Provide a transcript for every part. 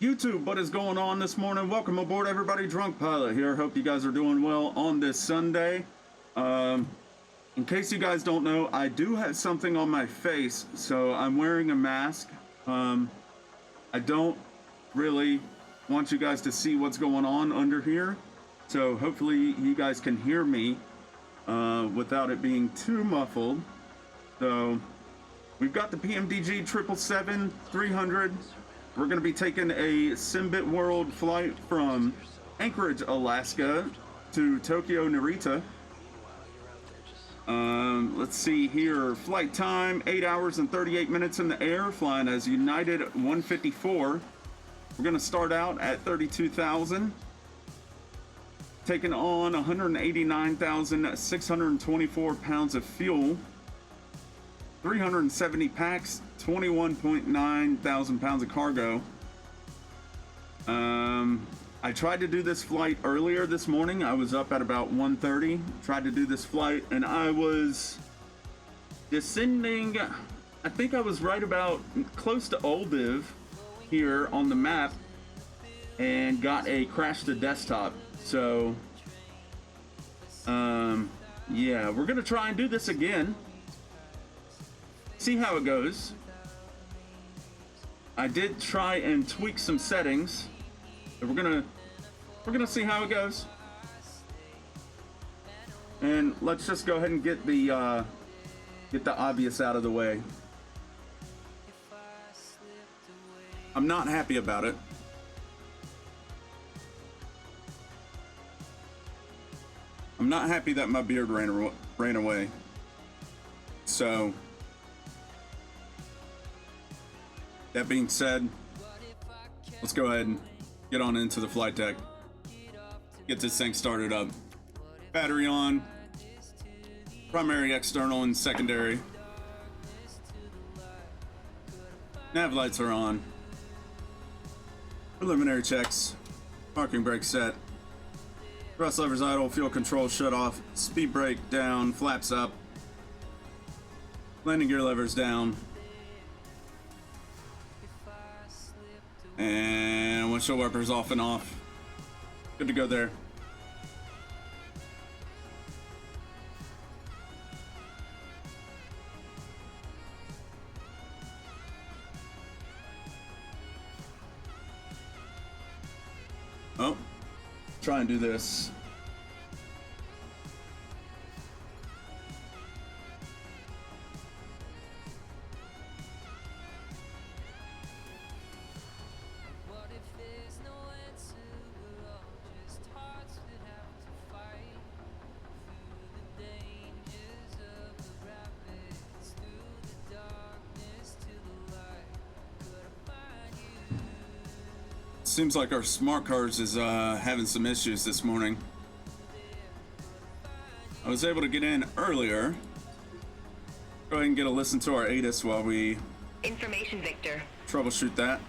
YouTube, what is going on this morning? Welcome aboard, everybody. Drunk Pilot here. Hope you guys are doing well on this Sunday. In case you guys don't know, I do have something on my face, so I'm wearing a mask. I don't really want you guys to see what's going on under here, so hopefully you guys can hear me without it being too muffled. So we've got the PMDG 777-300. We're going to be taking a Simbit World flight from Anchorage, Alaska to Tokyo, Narita. Let's see here. Flight time, 8 hours and 38 minutes in the air, flying as United 154. We're going to start out at 32,000. Taking on 189,624 pounds of fuel. 370 packs, 21.9 thousand pounds of cargo. I tried to do this flight earlier this morning. I was up at about 1:30. Tried to do this flight, and I was descending. I think I was right about close to Oldiv here on the map, and got a crash to desktop. So, yeah, we're gonna try and do this again. See how it goes. I did try and tweak some settings. So we're gonna see how it goes. And let's just go ahead and get the obvious out of the way. I'm not happy about it. I'm not happy that my beard ran away. So, that being said, let's go ahead and get on into the flight deck. Get this thing started up. Battery on. Primary, external, and secondary. Nav lights are on. Preliminary checks. Parking brake set. Thrust levers idle. Fuel control shut off. Speed brake down. Flaps up. Landing gear levers down. And windshield wipers off and off. Good to go there. Oh, try and do this. Seems like our smart cards is having some issues this morning. I was able to get in earlier. Go ahead and get a listen to our ATIS while we Information Victor. troubleshoot that.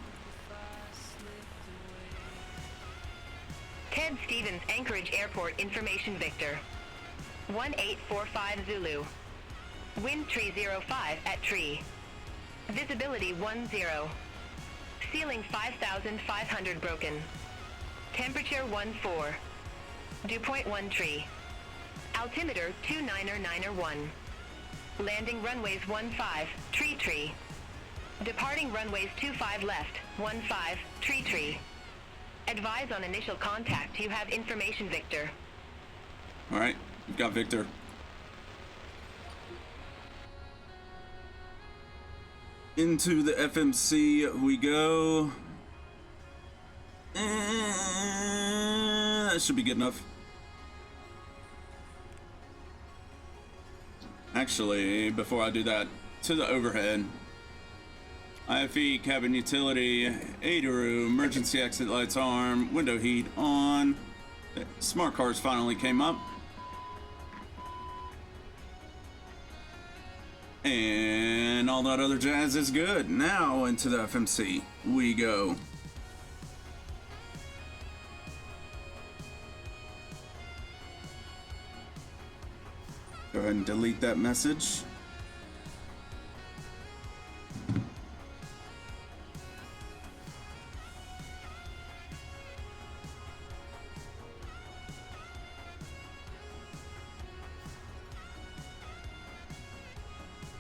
Ted Stevens, Anchorage Airport, Information Victor. 1845 Zulu. Wind tree 05 at tree. Visibility 10. Ceiling 5,500 broken. Temperature 14. Dew point 1 tree. Altimeter 29901. Landing runways 15, tree. Departing runways 25 left, 15, tree. Advise on initial contact. You have Information Victor. Alright, we've got Victor. Into the FMC we go. That should be good enough. Actually, before I do that, to the overhead. IFE, cabin utility, ADRU, emergency exit lights arm, window heat on. Smart cars finally came up. And all that other jazz is good. Now into the FMC we go. Go ahead and delete that message.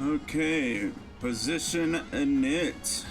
Okay, position init.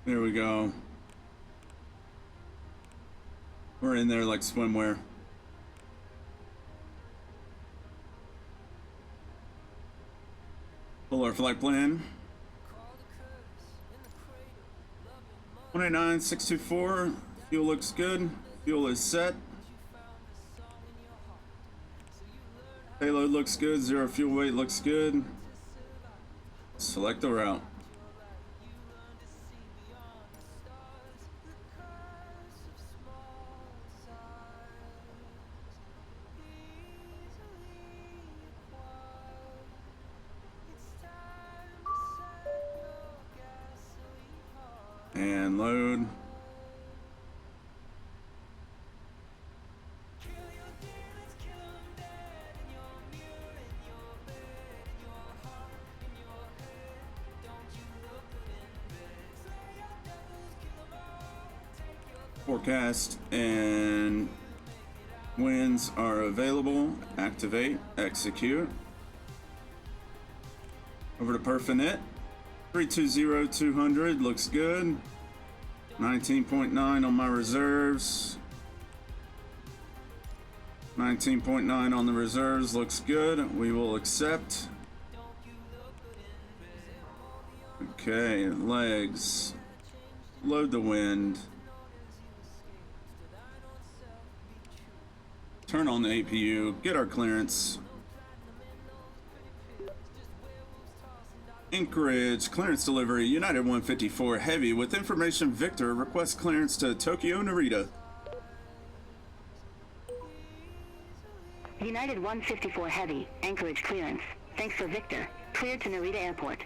There we go. We're in there like swimwear. Pull our flight plan. 189,624. Fuel looks good. Fuel is set. Payload looks good. Zero fuel weight looks good. Select the route. And load. Forecast and winds are available. Activate, execute. Over to perf init. 320-200 looks good. 19.9 on my reserves. 19.9 on the reserves looks good. We will accept. Okay, legs. Load the wind. Turn on the APU. Get our clearance. Anchorage, clearance delivery, United 154 Heavy with information Victor, request clearance to Tokyo Narita. United 154 Heavy, Anchorage clearance. Thanks for Victor. Cleared to Narita Airport.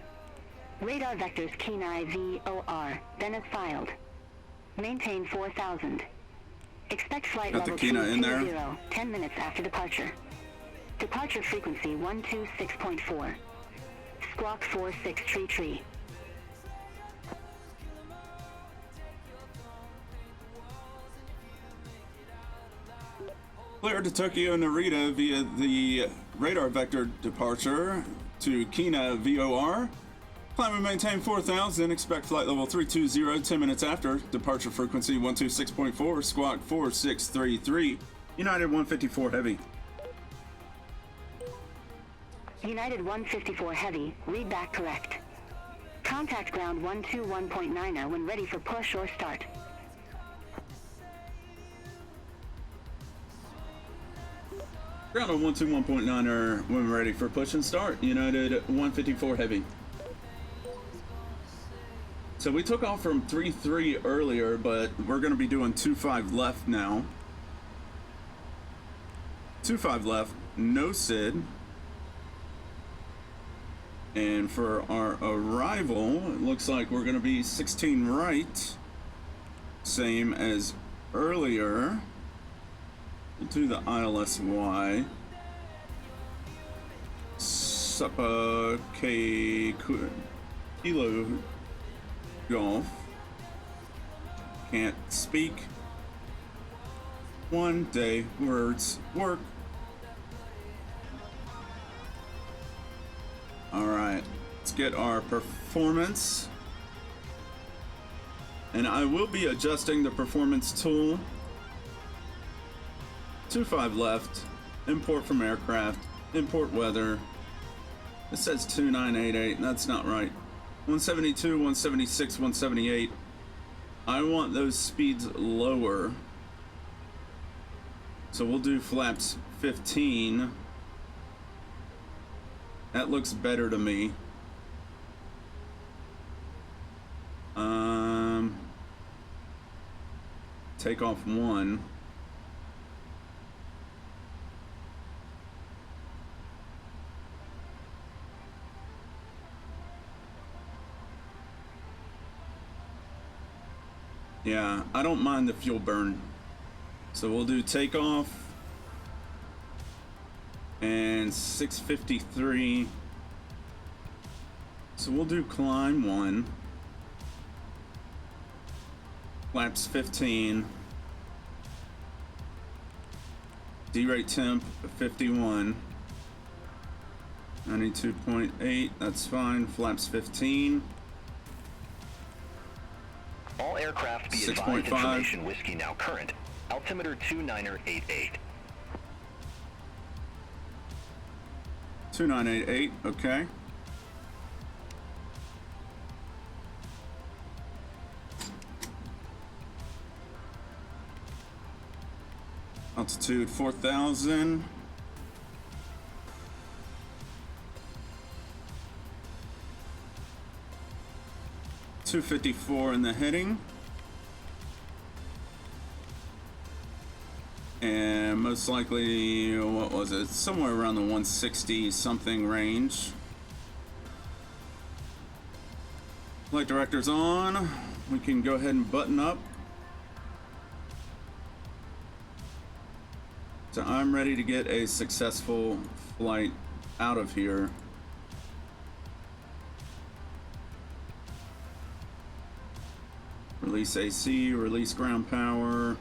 Radar vectors Kenai VOR, Bennett filed. Maintain 4000. Expect flight Got level the Kenai in there. 220, 10 minutes after departure. Departure frequency 126.4. Squawk 46 tree. Cleared to Tokyo Narita via the radar vector departure to Kina VOR. Climb and maintain 4000. Expect flight level 320 10 minutes after. Departure frequency 126.4. Squawk 4633. United 154 Heavy. United 154 Heavy, read back correct. Contact ground 121.9er when ready for push or start. Ground on 121.9er when ready for push and start. United 154 Heavy. So we took off from 3-3 earlier, but we're going to be doing 2-5 left now. 2-5 left, no SID. And for our arrival, it looks like we're going to be 16 right. Same as earlier. We'll do the ILSY. Suppa K Kilo Golf. Can't speak. One day words work. All right, let's get our performance. And I will be adjusting the performance tool. 2-5 left, import from aircraft, import weather, It says 2988, that's not right. 172, 176, 178. I want those speeds lower. So we'll do flaps 15. That looks better to me. Takeoff 1. Yeah, I don't mind the fuel burn. So we'll do takeoff and 653. So we'll do climb 1. Flaps 15. D-rate temp 51. 92.8, that's fine. Flaps 15. All aircraft be advised, information whiskey now current. Altimeter 2988. 2988, okay. Altitude 4,000. $254 in the heading. And most likely, what was it? Somewhere around the 160 something range. Flight director's on. We can go ahead and button up. So I'm ready to get a successful flight out of here. Release AC, release ground power.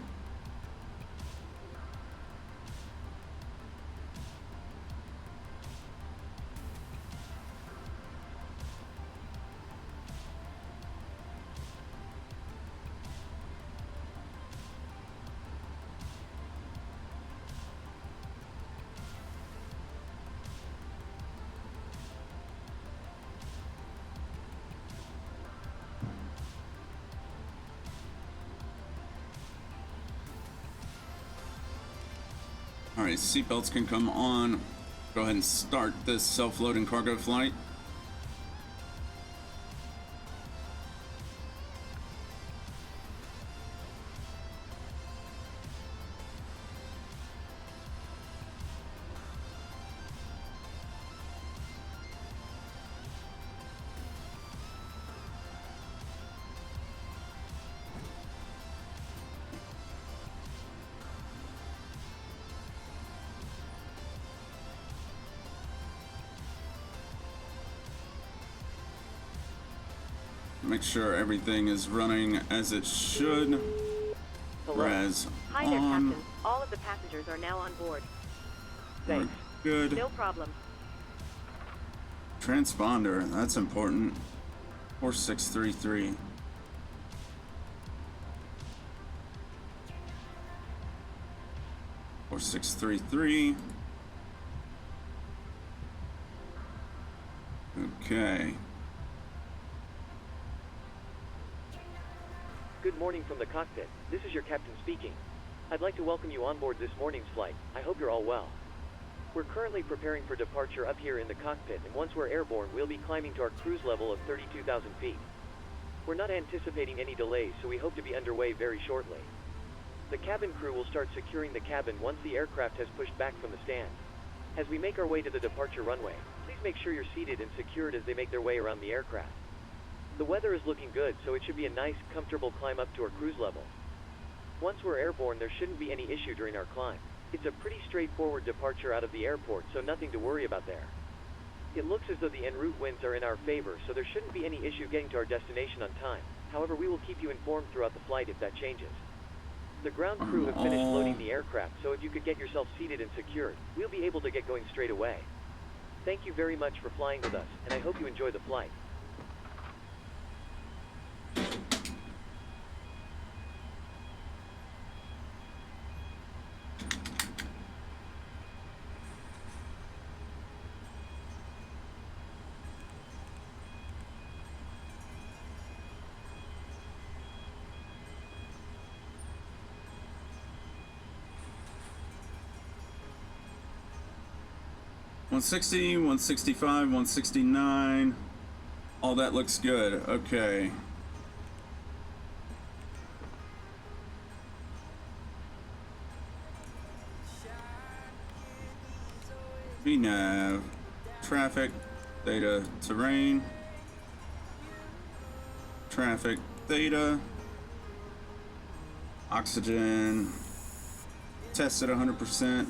Alright, seatbelts can come on. Go ahead and start this self-loading cargo flight. Make sure everything is running as it should. Hello. Res Hi there, on. Captain. All of the passengers are now on board. We're Thanks. good. No problem. Transponder, that's important. 4633. Or 633. Okay. Good morning from the cockpit. This is your captain speaking. I'd like to welcome you on board this morning's flight. I hope you're all well. We're currently preparing for departure up here in the cockpit, and once we're airborne, we'll be climbing to our cruise level of 32,000 feet. We're not anticipating any delays, so we hope to be underway very shortly. The cabin crew will start securing the cabin once the aircraft has pushed back from the stand. As we make our way to the departure runway, please make sure you're seated and secured as they make their way around the aircraft. The weather is looking good, so it should be a nice, comfortable climb up to our cruise level. Once we're airborne, there shouldn't be any issue during our climb. It's a pretty straightforward departure out of the airport, so nothing to worry about there. It looks as though the en route winds are in our favor, so there shouldn't be any issue getting to our destination on time. However, we will keep you informed throughout the flight if that changes. The ground crew have finished loading the aircraft, so if you could get yourself seated and secured, we'll be able to get going straight away. Thank you very much for flying with us, and I hope you enjoy the flight. 160, 165, 169. All that looks good. Okay. VNav, traffic, data, terrain, traffic, data, oxygen, test at 100%.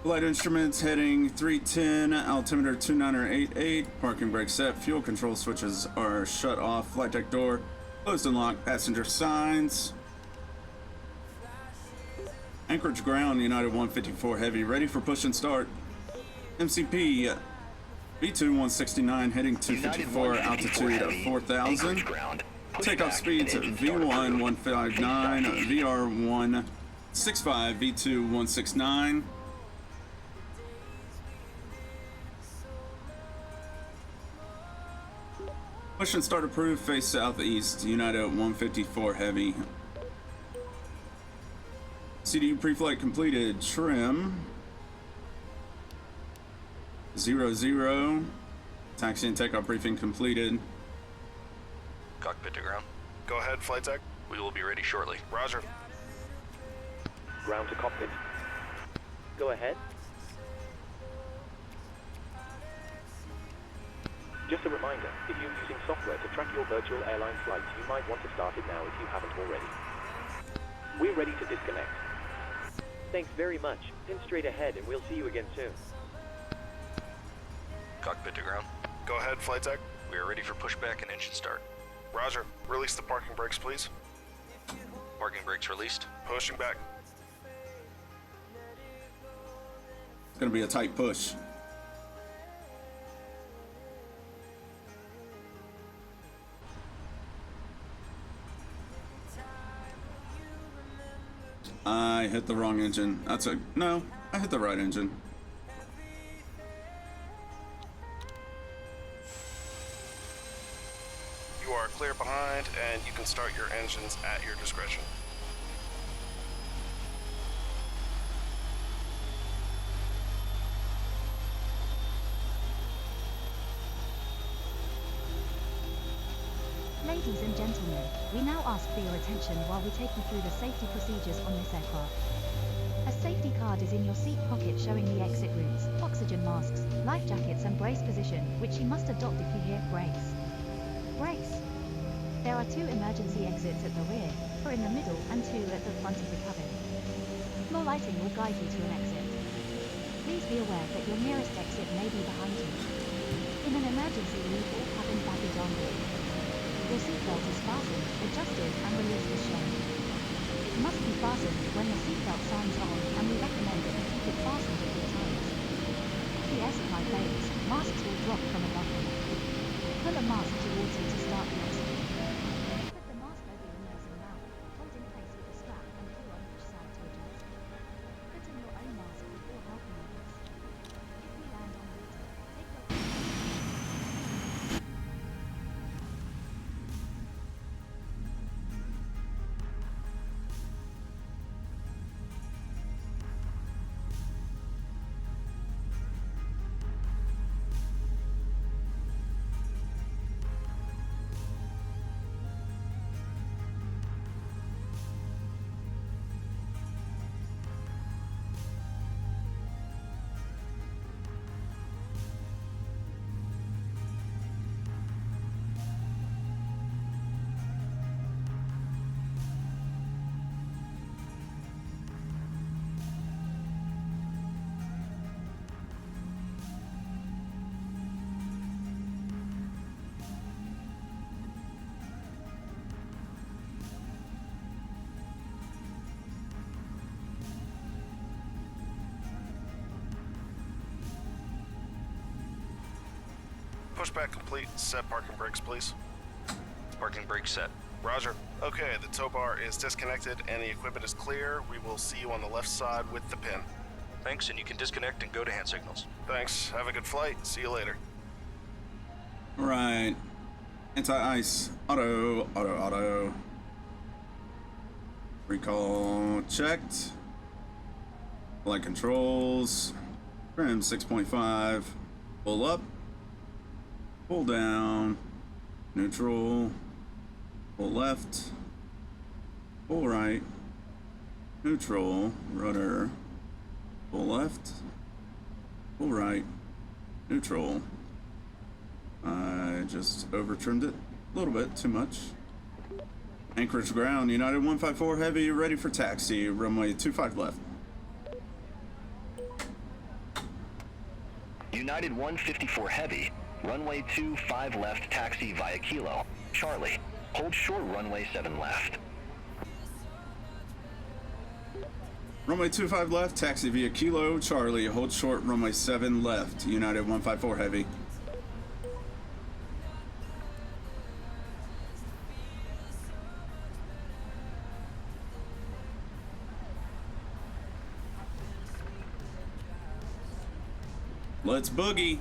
Flight instruments heading 310, altimeter 2988, parking brake set, fuel control switches are shut off, flight deck door closed and locked, passenger signs. Anchorage ground, United 154 Heavy, ready for push and start. MCP V2-169 heading 254, altitude of 4,000. Takeoff speeds V1-159, VR-165, V2-169. Push and start approved, face southeast, United 154 Heavy. CDU pre-flight completed, trim 00. Taxi and takeoff briefing completed. Cockpit to ground. Go ahead, flight deck. We will be ready shortly. Roger. Ground to cockpit. Go ahead. Just a reminder, if you're using software to track your virtual airline flights, you might want to start it now if you haven't already. We're ready to disconnect. Thanks very much. Pin straight ahead and we'll see you again soon. Cockpit to ground. Go ahead, flight deck. We are ready for pushback and engine start. Roger. Release the parking brakes, please. Parking brakes released. Pushing back. It's gonna be a tight push. I hit the wrong engine. No, I hit the right engine. You are clear behind, and you can start your engines at your discretion. Ladies and gentlemen, we now ask for your attention while we take you through the safety procedures on this aircraft. A safety card is in your seat pocket showing the exit routes, oxygen masks, life jackets and brace position, which you must adopt if you hear brace. Brace. There are 2 emergency exits at the rear, 4 in the middle and 2 at the front of the cabin. More lighting will guide you to an exit. Please be aware that your nearest exit may be behind you. In an emergency, leave all cabin baggage on board. Your seatbelt is fastened, adjusted, and released as shown. It must be fastened when the seatbelt signs on, and we recommend that you keep it fastened at all times. If the air supply fails, masks will drop from above you. Pull a mask towards you to start the exit. Put the mask over your nose and mouth, hold in place with a strap and pull on each side to adjust. Put in your own mask before helping others. If we land on water, take your... Pushback complete. Set parking brakes, please. Parking brake set. Roger. Okay, the tow bar is disconnected and the equipment is clear. We will see you on the left side with the pin. Thanks, and you can disconnect and go to hand signals. Thanks. Have a good flight. See you later. Right. Anti-ice. Auto. Recall checked. Flight controls. Trim 6.5. Pull up. Pull down. Neutral. Pull left. Pull right. Neutral. Rudder. Pull left. Pull right. Neutral. I just over trimmed it a little bit too much. Anchorage ground, United 154 heavy, ready for taxi, runway 25 left. United 154 heavy, runway 25 left, taxi via Kilo, Charlie. Hold short runway 7 left. Runway 25 left, taxi via Kilo, Charlie, hold short runway 7 left, United 154 heavy. Let's boogie.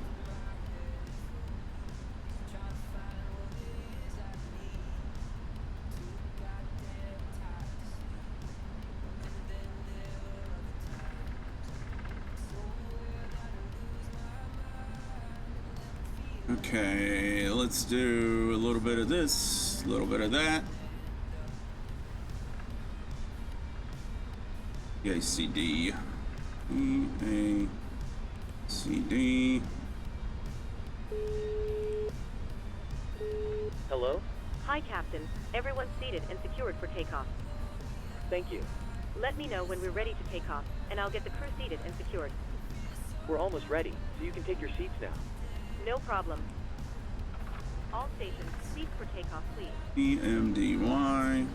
Okay, let's do a little bit of this, a little bit of that. EACD. EACD. Hello? Hi, Captain. Everyone's seated and secured for takeoff. Thank you. Let me know when we're ready to take off, and I'll get the crew seated and secured. We're almost ready, so you can take your seats now. No problem. All stations, seats for takeoff, please. PMDG.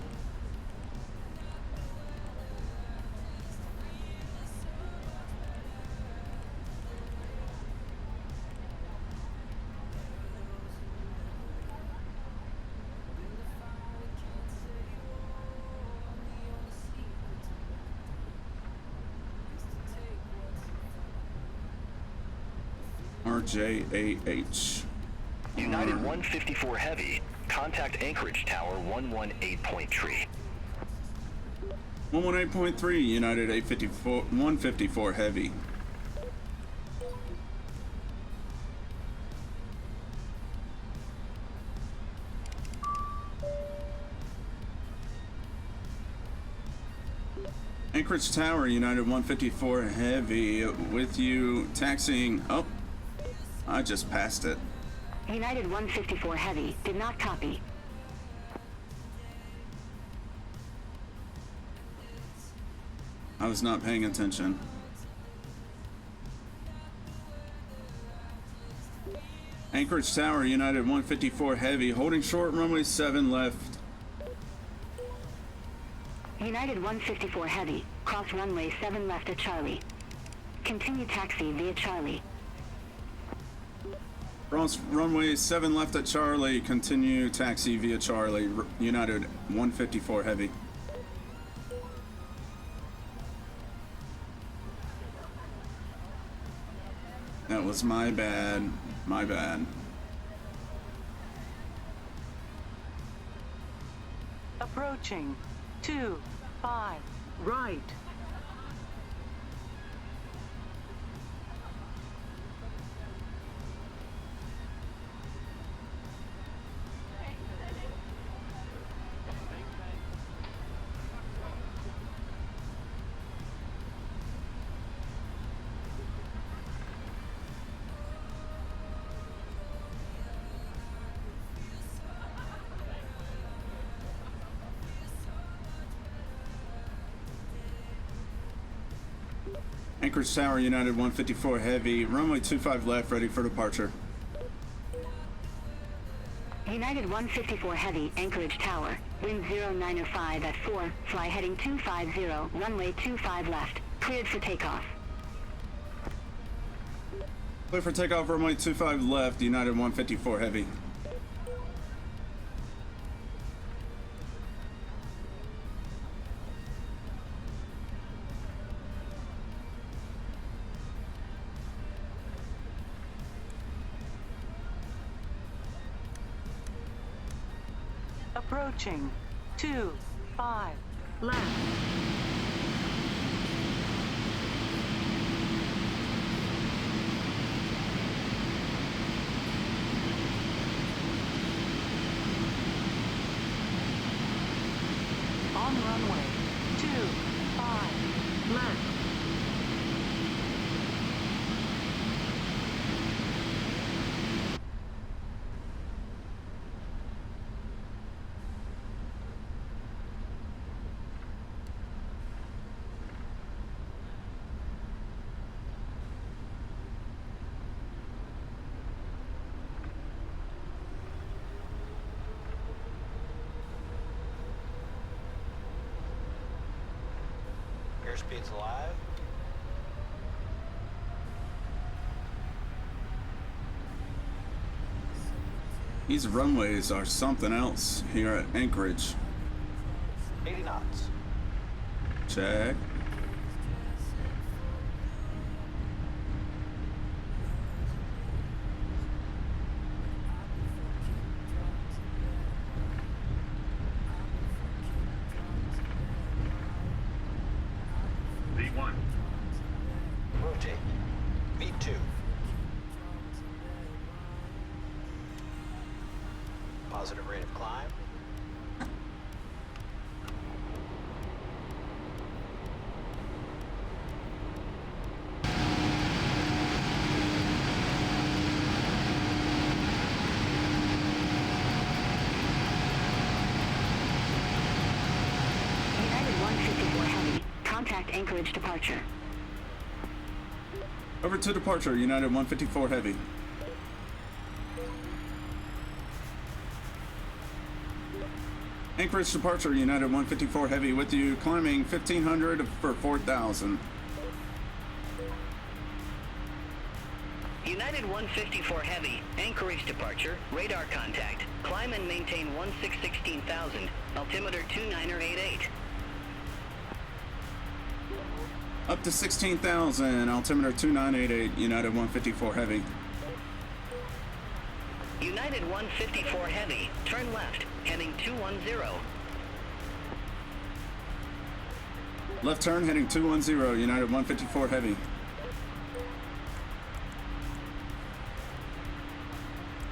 RJAH. United 154 heavy, contact Anchorage Tower 118.3. 118.3, United 854, 154 heavy. Anchorage Tower, United 154 heavy, with you, taxiing. Oh, I just passed it. United 154 heavy, did not copy. I was not paying attention. Anchorage Tower, United 154 heavy, holding short runway 7 left. United 154 heavy, cross runway 7 left at Charlie. Continue taxi via Charlie. Cross runway 7 left at Charlie, continue taxi via Charlie, United 154 heavy. That was my bad, my bad. Approaching 25 right. Anchorage Tower, United 154 heavy, runway 25 left, ready for departure. United 154 heavy, Anchorage Tower, wind 0905 at 4, fly heading 250, runway 25 left, cleared for takeoff. Clear for takeoff, runway 25 left, United 154 heavy. Approaching 25 left. . 25 on runway 25 left. Airspeed's alive. These runways are something else here at Anchorage. 80 knots. Check. V1. Rotate. V2. Positive rate of climb. United 154 Heavy. Contact Anchorage departure. Over to departure, United 154 Heavy. Anchorage departure, United 154 Heavy with you, climbing 1500 for 4,000. United 154 Heavy, Anchorage departure, radar contact. Climb and maintain 16,000, altimeter 2988. Up to 16,000, altimeter 2988, United 154 Heavy. United 154 Heavy, turn left, heading 210. Left turn, heading 210, United 154 Heavy.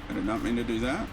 I did not mean to do that.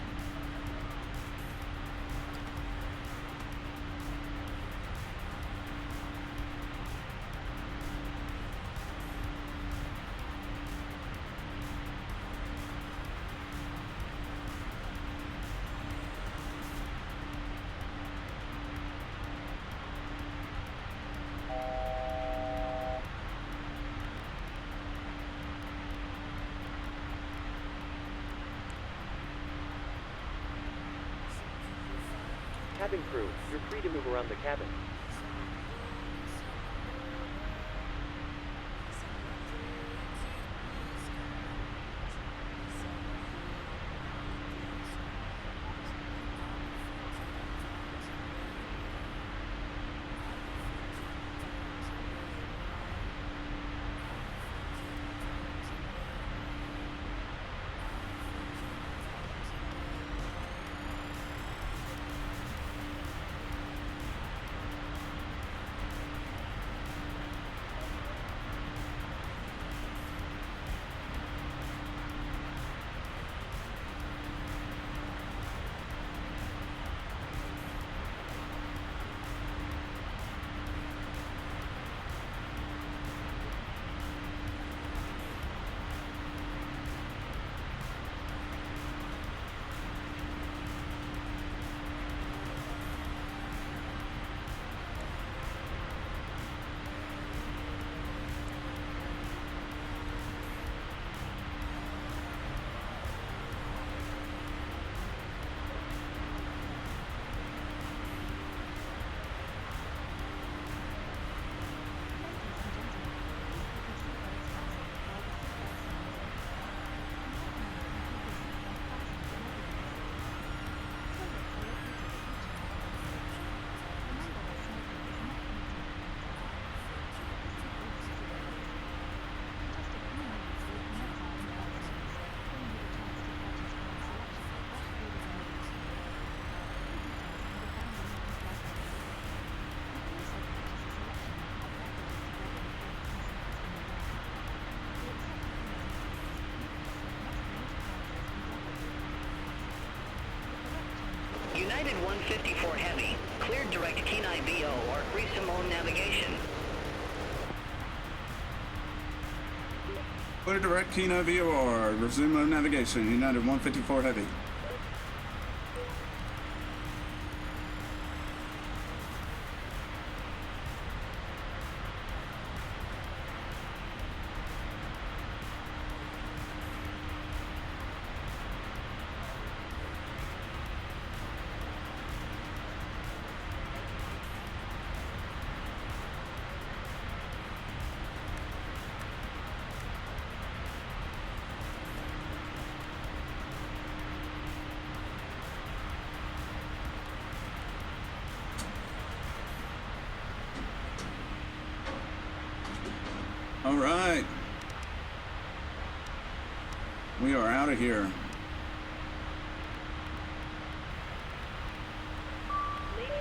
Cabin crew, you're free to move around the cabin. United 154 Heavy, cleared direct Kenai VO so, or resume navigation. Clear direct Kino VOR. Resume mode navigation. United 154 Heavy. All right. We are out of here. Ladies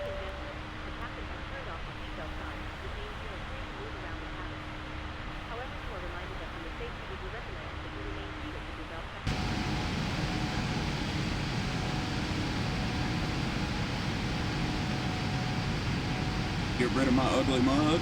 and gentlemen, the captain has turned off the seatbelt sign, which means you are free to move around the cabin. However, you are reminded that for your safety, we do recommend that you remain seated with your belt fastened. Get rid of my ugly mug.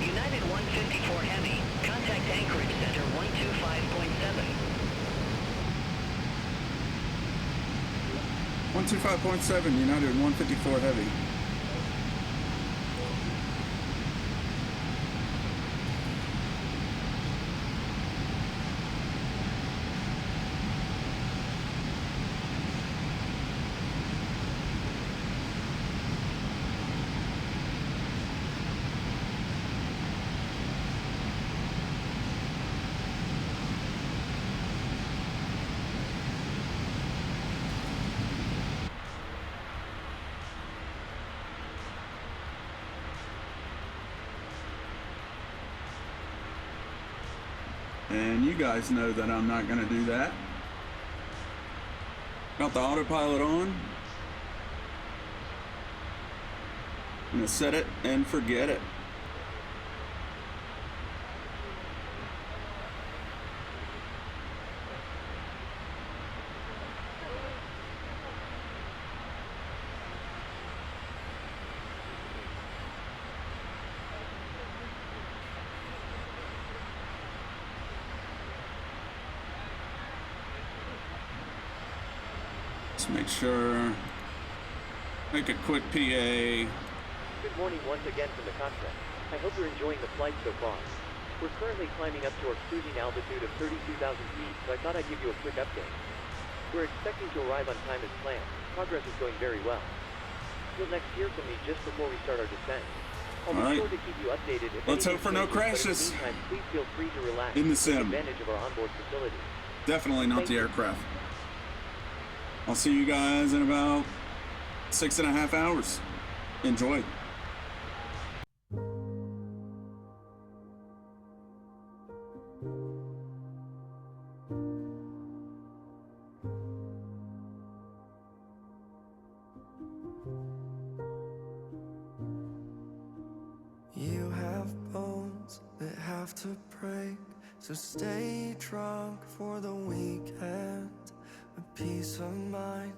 United 154 Heavy, contact Anchorage Center 125.7. 125.7, United 154 Heavy. And you guys know that I'm not going to do that. Got the autopilot on. I'm going to set it and forget it. Make sure, make a quick PA. Good morning once again from the cockpit. I hope you're enjoying the flight so far. We're currently climbing up to our cruising altitude of 32,000 feet, so I thought I'd give you a quick update. We're expecting to arrive on time as planned. Progress is going very well. You'll next hear from me just before we start our descent. I'll be sure to keep you updated if Let's hope for no crashes. But in the meantime, please feel free to relax in the and take sim. advantage of our onboard facility. Definitely not the aircraft. I'll see you guys in about 6.5 hours. Enjoy. You have bones that have to break, so stay drunk for the weekend. A peace of mind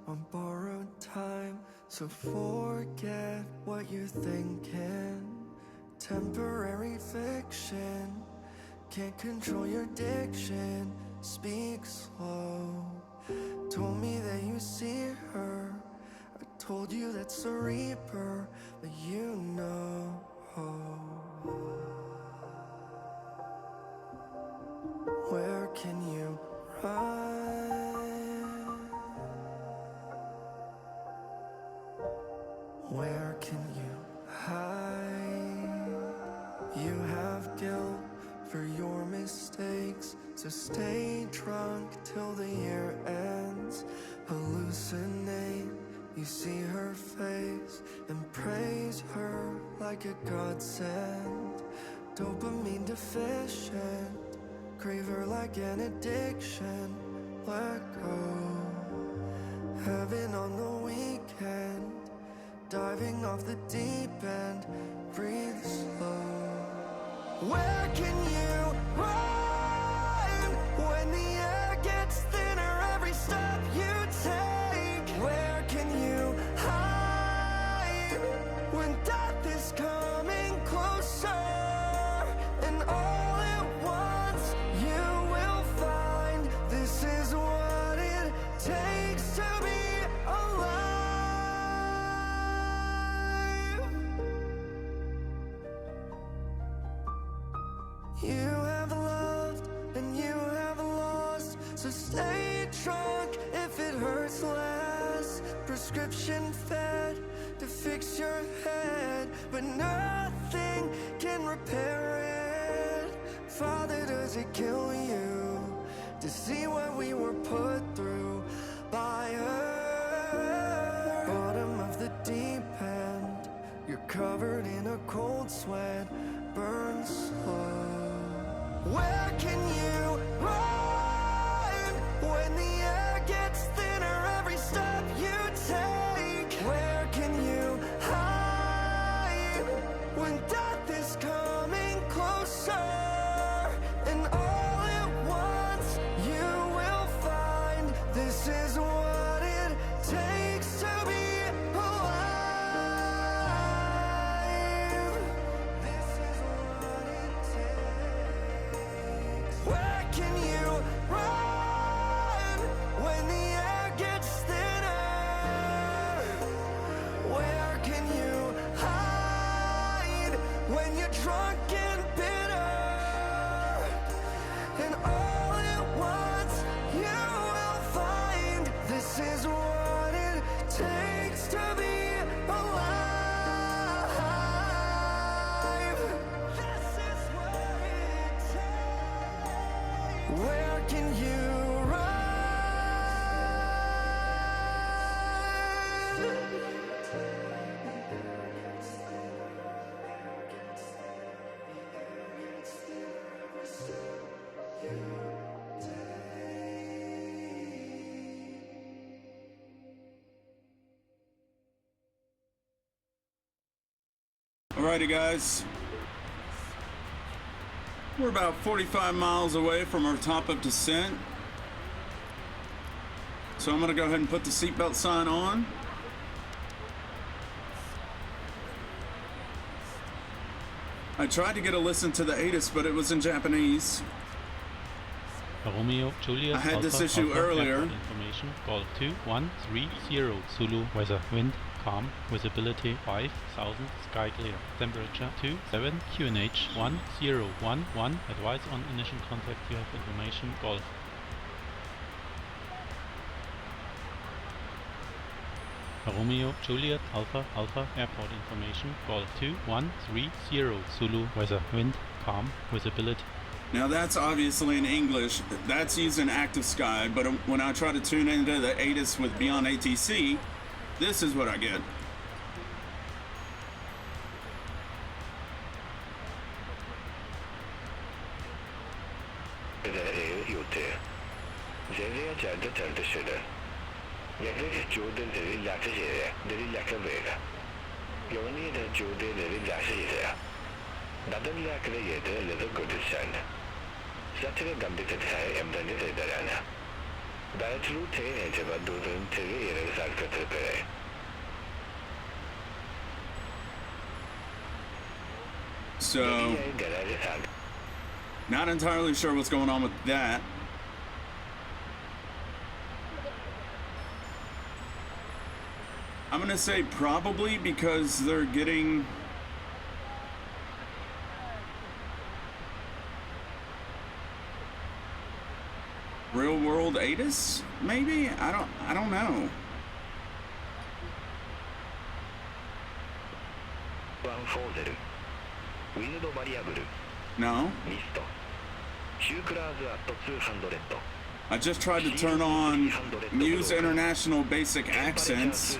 on borrowed time, so forget what you're thinking. Temporary fiction, can't control your diction. Speak slow. Told me that you see her told you that's a reaper, but you know. Where can you run? Where can you hide? You have guilt for your mistakes, so stay drunk till the year ends. Hallucinate, you see her face and praise her like a godsend. Dopamine deficient, crave her like an addiction. Let go. Heaven on the weekend, diving off the deep end. Breathe slow. Where can you run when the air gets thinner every step you take? Where can you hide when death is coming closer? And all at once you will find this is what it takes to be alive. You have loved and you have lost, so stay drunk if it hurts less. Prescription fed to fix your head, but nothing can repair it. Father, does it kill you to see what we were put through by her? Bottom of the deep end, you're covered in a cold sweat, burn slow. Where can you run when the air gets thinner every step you take? Where can you hide when death is coming closer? And all at once you will find this is what it takes to be alive. This is what it takes. Where can you run when the air gets thinner? Where can you hide when you're drunk and bitter? And all at once you will find this is what it takes to be alive. This is what it takes. Where can you run? Alrighty, guys. We're about 45 miles away from our top of descent. So I'm going to go ahead and put the seatbelt sign on. I tried to get a listen to the ATIS, but it was in Japanese. Romeo Juliet I had Alpha, this issue Alpha, earlier. Airport information, Golf 2130 Zulu, weather, wind, calm, visibility 5000, sky clear, temperature 27, QNH 1011, advise on initial contact, you have information, Golf. Romeo Juliet Alpha, Alpha, airport information, Golf 2130 Zulu, weather, wind, calm, visibility. Now that's obviously in English. That's using active sky, but when I try to tune into the ATIS with Beyond ATC, this is what I get. So, not entirely sure what's going on with that. I'm gonna say probably because they're getting real world ATIS, maybe? I don't know. No. I just tried to turn on Use International Basic Accents,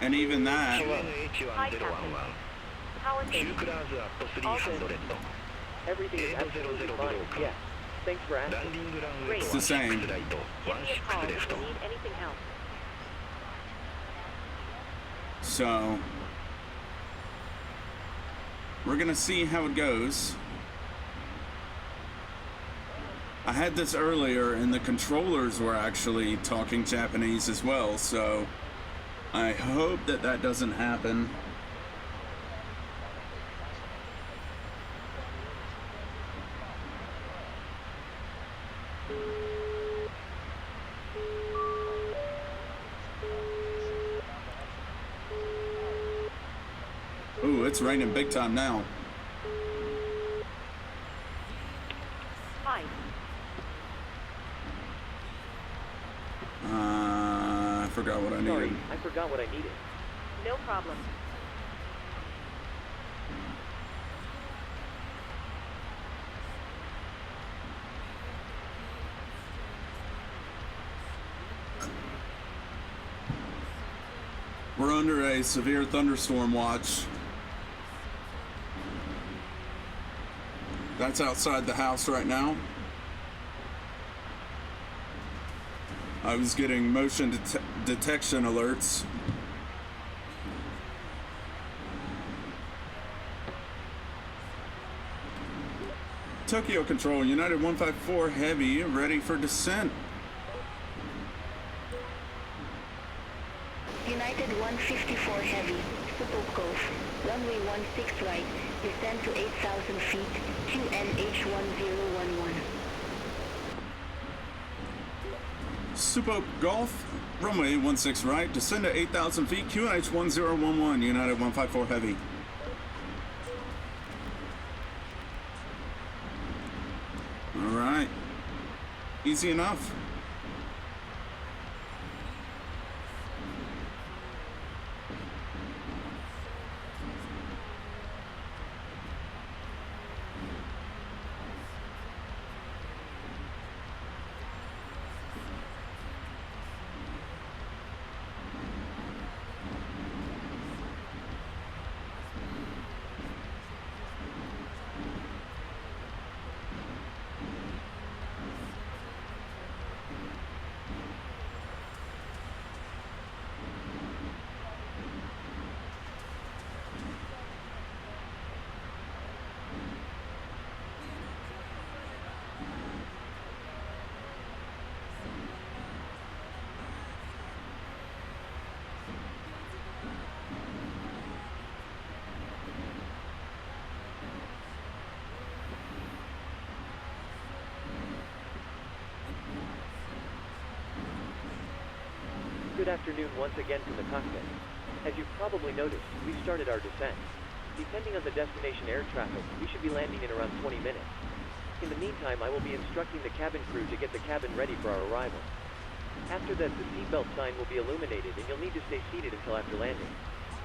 and even that. Hi, Captain. How are things? All good. Everything is absolutely fine. Yes. Thanks for asking. Great. It's the same. Give me a call if you need anything else. So we're gonna see how it goes. I had this earlier and the controllers were actually talking Japanese as well, so I hope that that doesn't happen. Ooh, it's raining big time now. Hi. I forgot what I needed. Sorry, I forgot what I needed. No problem. We're under a severe thunderstorm watch. That's outside the house right now. I was getting motion detection alerts. Tokyo Control, United 154 Heavy, ready for descent. United 154 Heavy, Super Golf, runway 16 right, descend to 8,000 feet, QNH1011. Super Golf, runway 16 right, descend to 8,000 feet, QNH1011, United 154 Heavy. All right, easy enough. Good afternoon once again from the cockpit. As you've probably noticed, we've started our descent. Depending on the destination air traffic, we should be landing in around 20 minutes. In the meantime, I will be instructing the cabin crew to get the cabin ready for our arrival. After that, the seatbelt sign will be illuminated and you'll need to stay seated until after landing.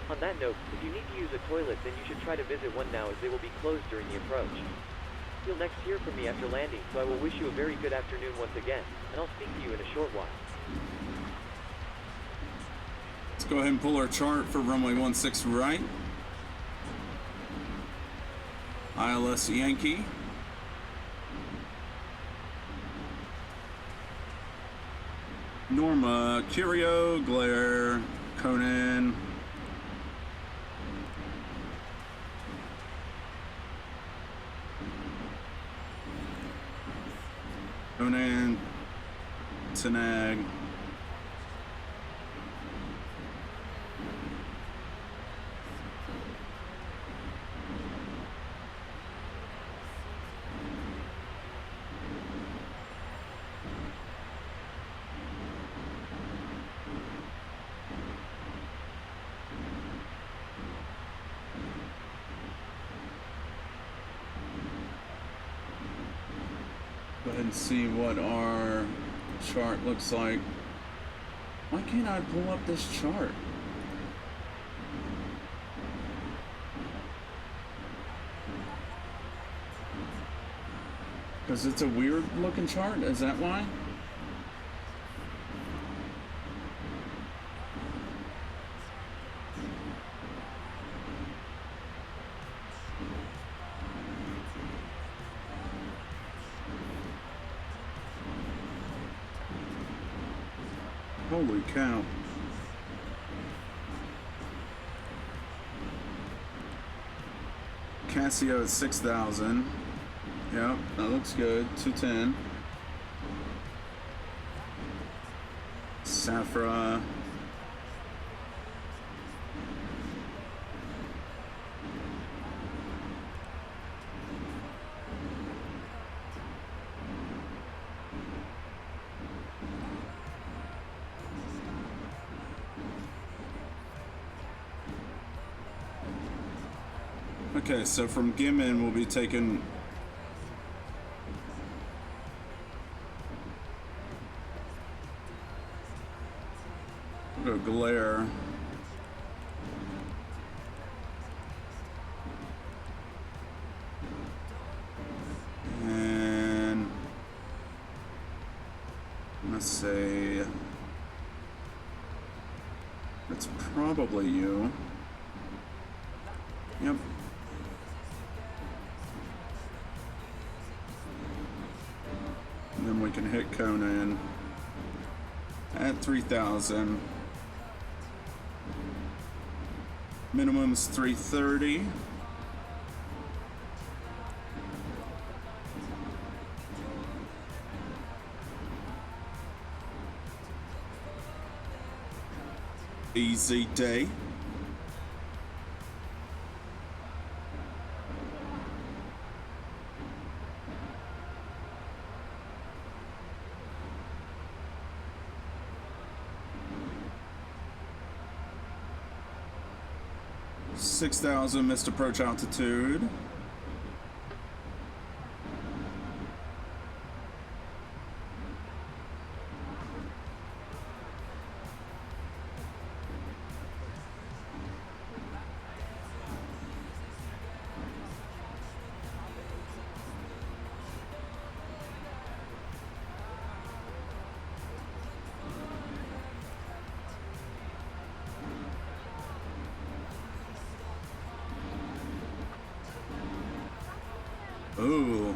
On that note, if you need to use a toilet, then you should try to visit one now as they will be closed during the approach. You'll next hear from me after landing, so I will wish you a very good afternoon once again, and I'll speak to you in a short while. Let's go ahead and pull our chart for runway 16 right. ILS Yankee. Norma, Curio, Glare, Conan. Conan, Tanag. and see what our chart looks like. Why can't I pull up this chart? Because it's a weird looking chart, is that why? Holy cow. Casio at 6,000. Yep, that looks good. 210. Safra. Okay, so from Gimmon we'll be taking we'll go Glare. And let's say it's probably you. Yep. And then we can hit Conan at 3,000. Minimum's 330. Easy day. $6,000 missed approach altitude. Ooh.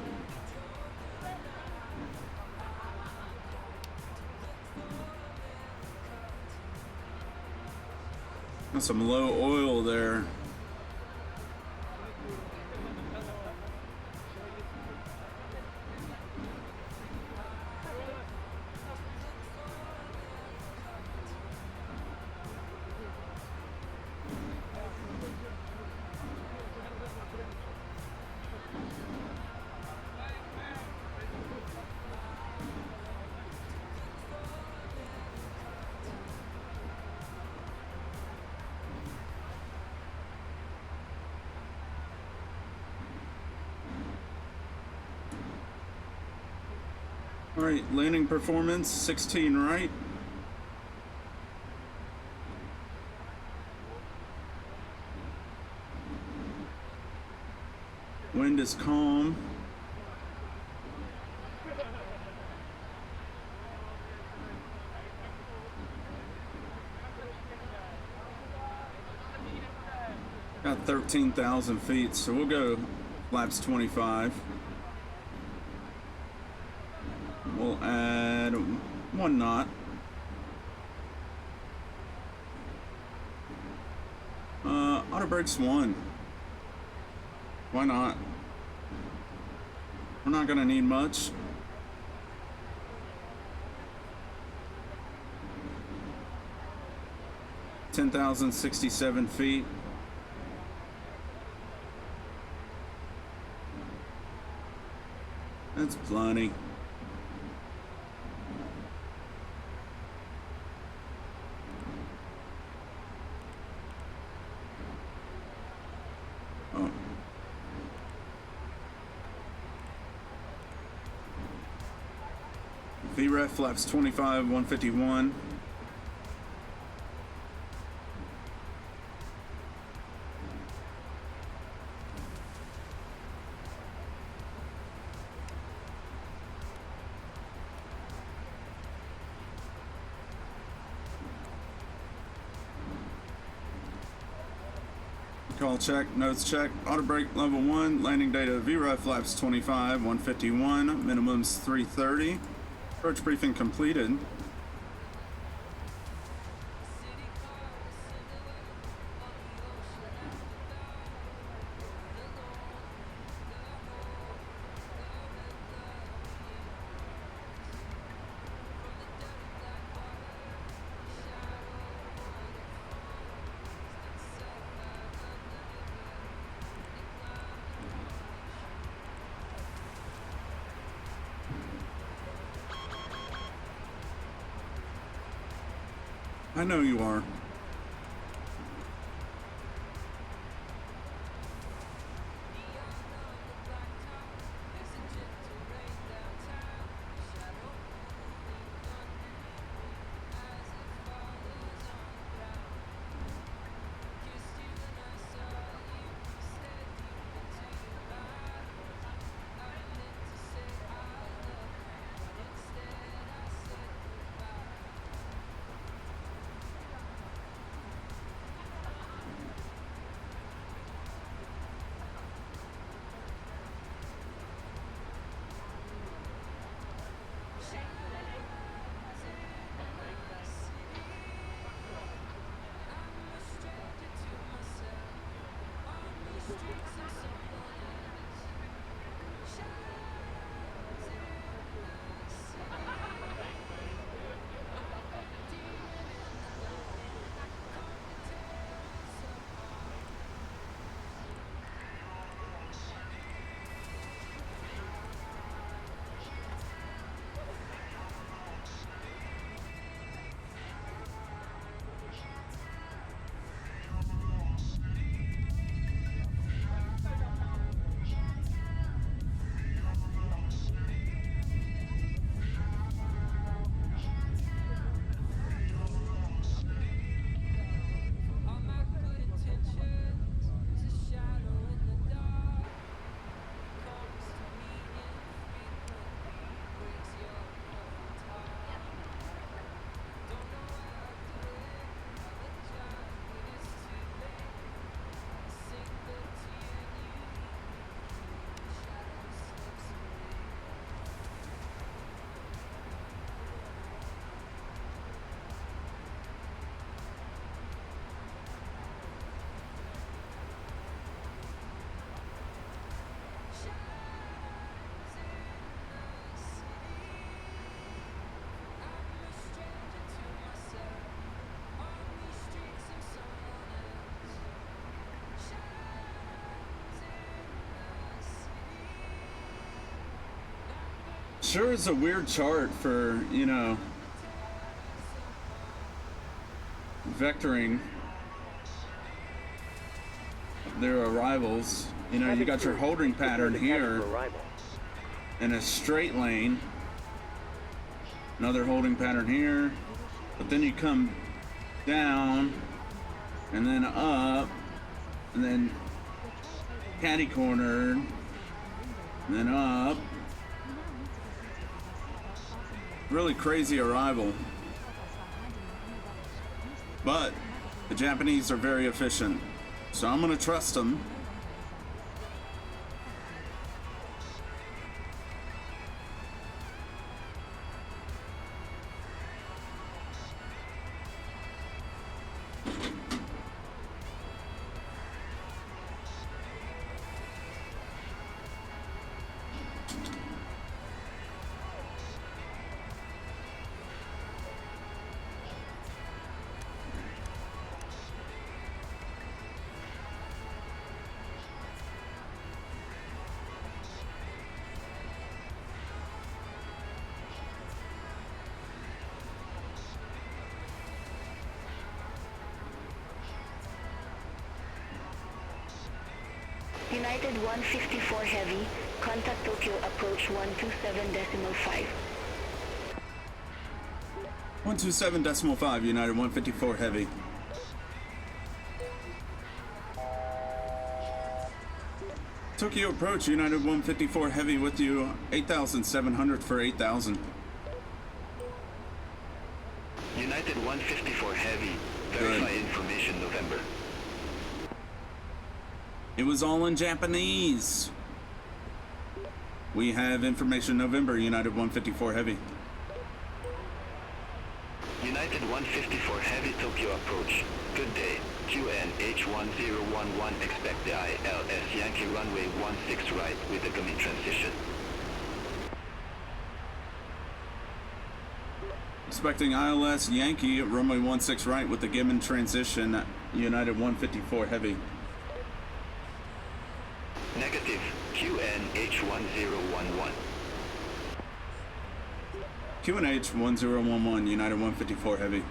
That's some low oil there. All right, landing performance, 16 right. Wind is calm. Got 13,000 feet, so we'll go flaps 25. We'll add 1 knot. Auto brakes 1. Why not? We're not gonna need much. $10,067 feet. That's plenty. Oh. VREF flaps 25, 151. Call check, notes check, auto brake level 1, landing data VREF flaps 25, 151, minimums 330. Approach briefing completed. I know you are. Sure is a weird chart for, you know, vectoring their arrivals. You know, you got your holding pattern here in a straight lane, another holding pattern here, but then you come down and then up and then catty cornered and then up. Really crazy arrival. But the Japanese are very efficient, so I'm gonna trust them. United 154 Heavy, contact Tokyo approach 127.5. 127.5, United 154 Heavy. Tokyo approach, United 154 Heavy with you, 8,700 for 8,000. United 154 Heavy, verify information November. It was all in Japanese. We have information November, United 154 Heavy. United 154 Heavy Tokyo approach. Good day. QNH1011 expect the ILS Yankee runway 16 right with the coming transition. Expecting ILS Yankee runway 16 right with the given transition, United 154 Heavy. Negative. QNH1011. QNH 1011, United 154 Heavy.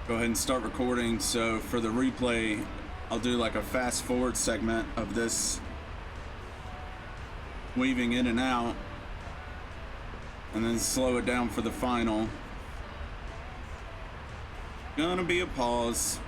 Go ahead and start recording. So for the replay, I'll do like a fast forward segment of this weaving in and out, and then slow it down for the final. Gonna be a pause.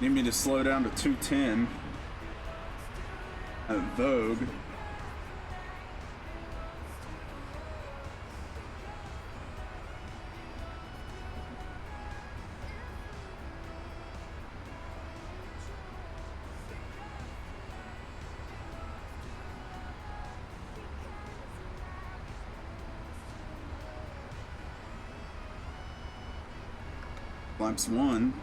Need me to slow down to 210 at Vogue. Flaps 1.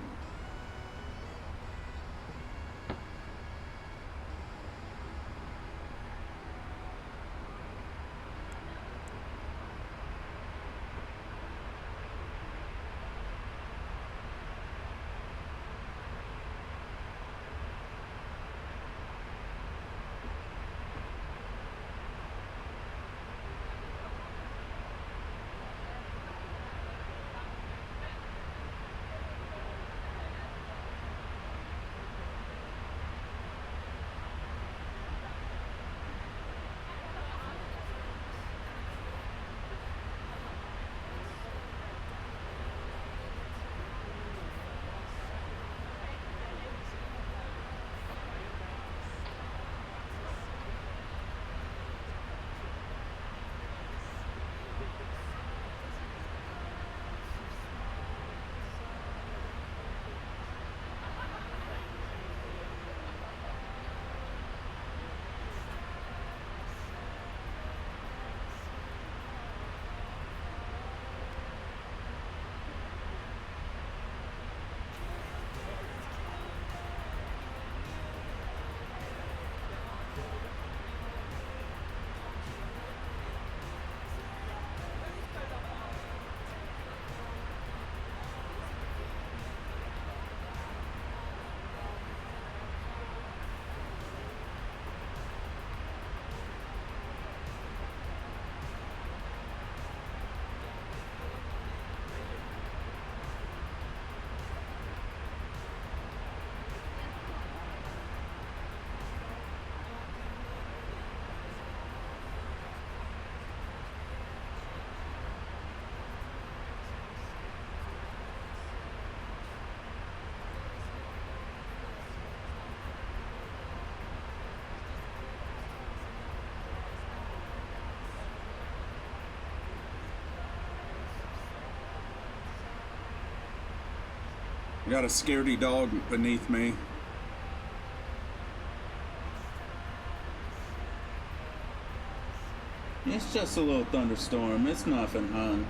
I got a scaredy dog beneath me. It's just a little thunderstorm. It's nothing, hon.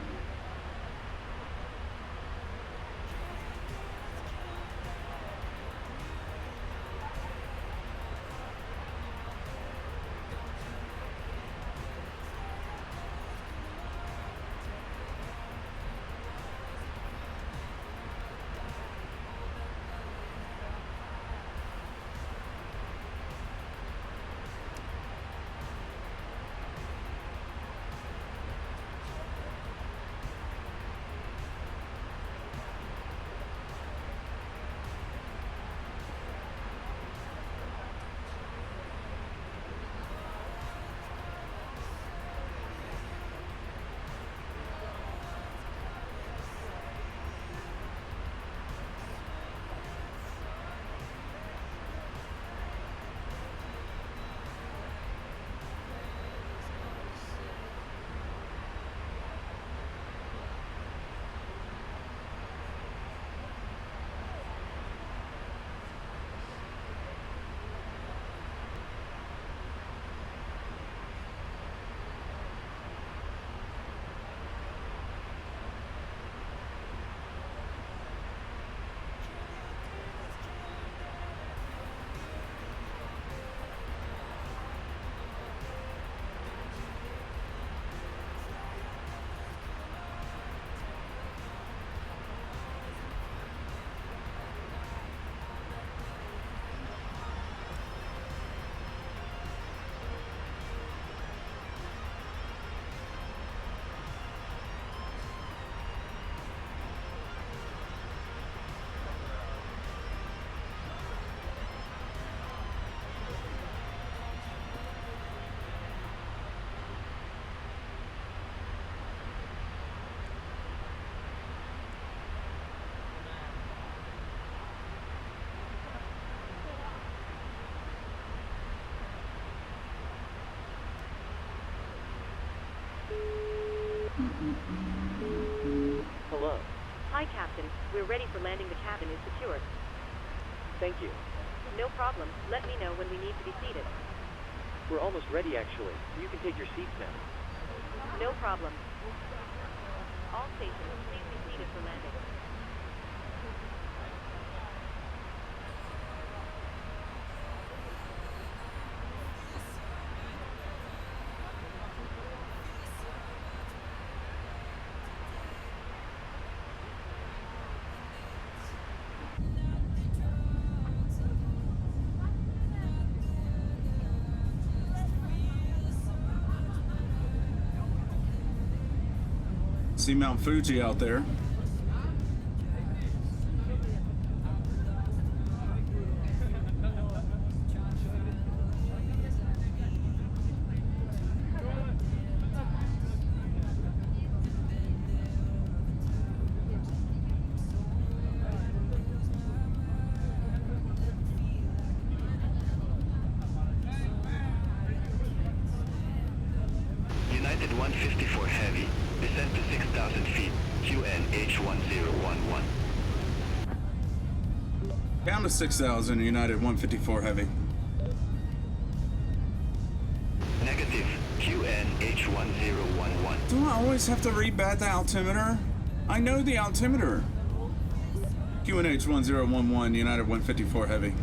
Hello. Hi, Captain. We're ready for landing. The cabin is secured. Thank you. No problem. Let me know when we need to be seated. We're almost ready, actually. You can take your seats now. No problem. All stations, please be seated for landing. See Mount Fuji out there. United 154 Heavy. Descend to 6,000 feet. QNH 1011. Down to 6,000, United 154 Heavy. Negative. QNH 1011. Do I always have to rebat the altimeter? I know the altimeter. QNH 1011, United 154 Heavy.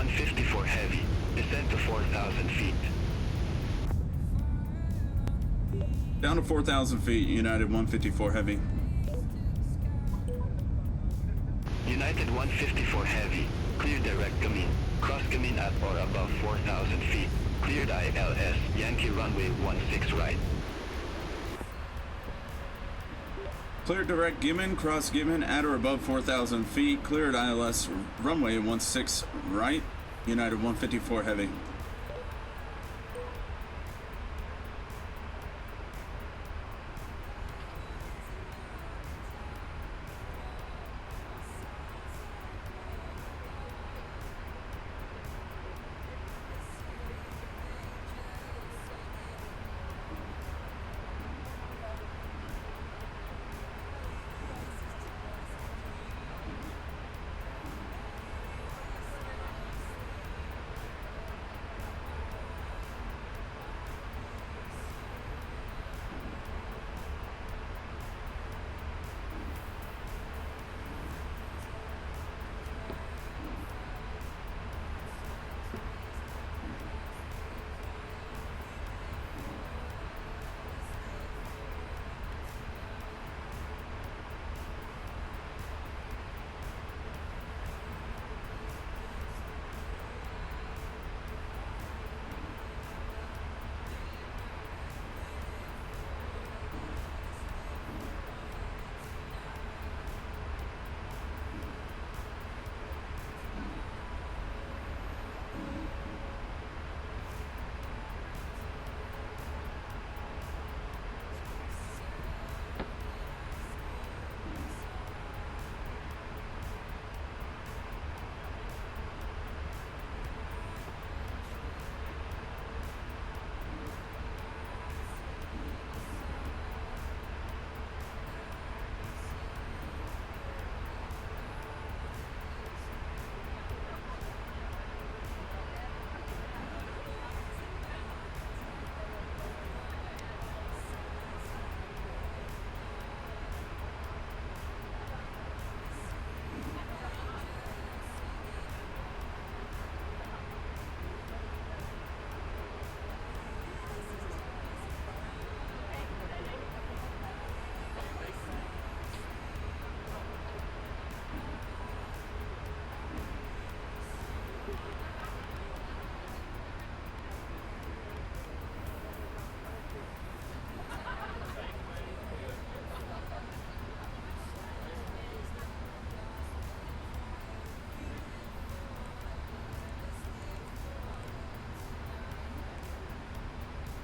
154 Heavy. Descend to 4,000 feet. Down to 4,000 feet, United 154 Heavy. United 154 Heavy. Clear direct Gamin. Cross Gamin at or above 4,000 feet. Cleared ILS. Yankee runway 16 right. Cleared direct Gimmon, cross Gimmon at or above 4,000 feet. Cleared ILS runway 16 right. United 154 Heavy.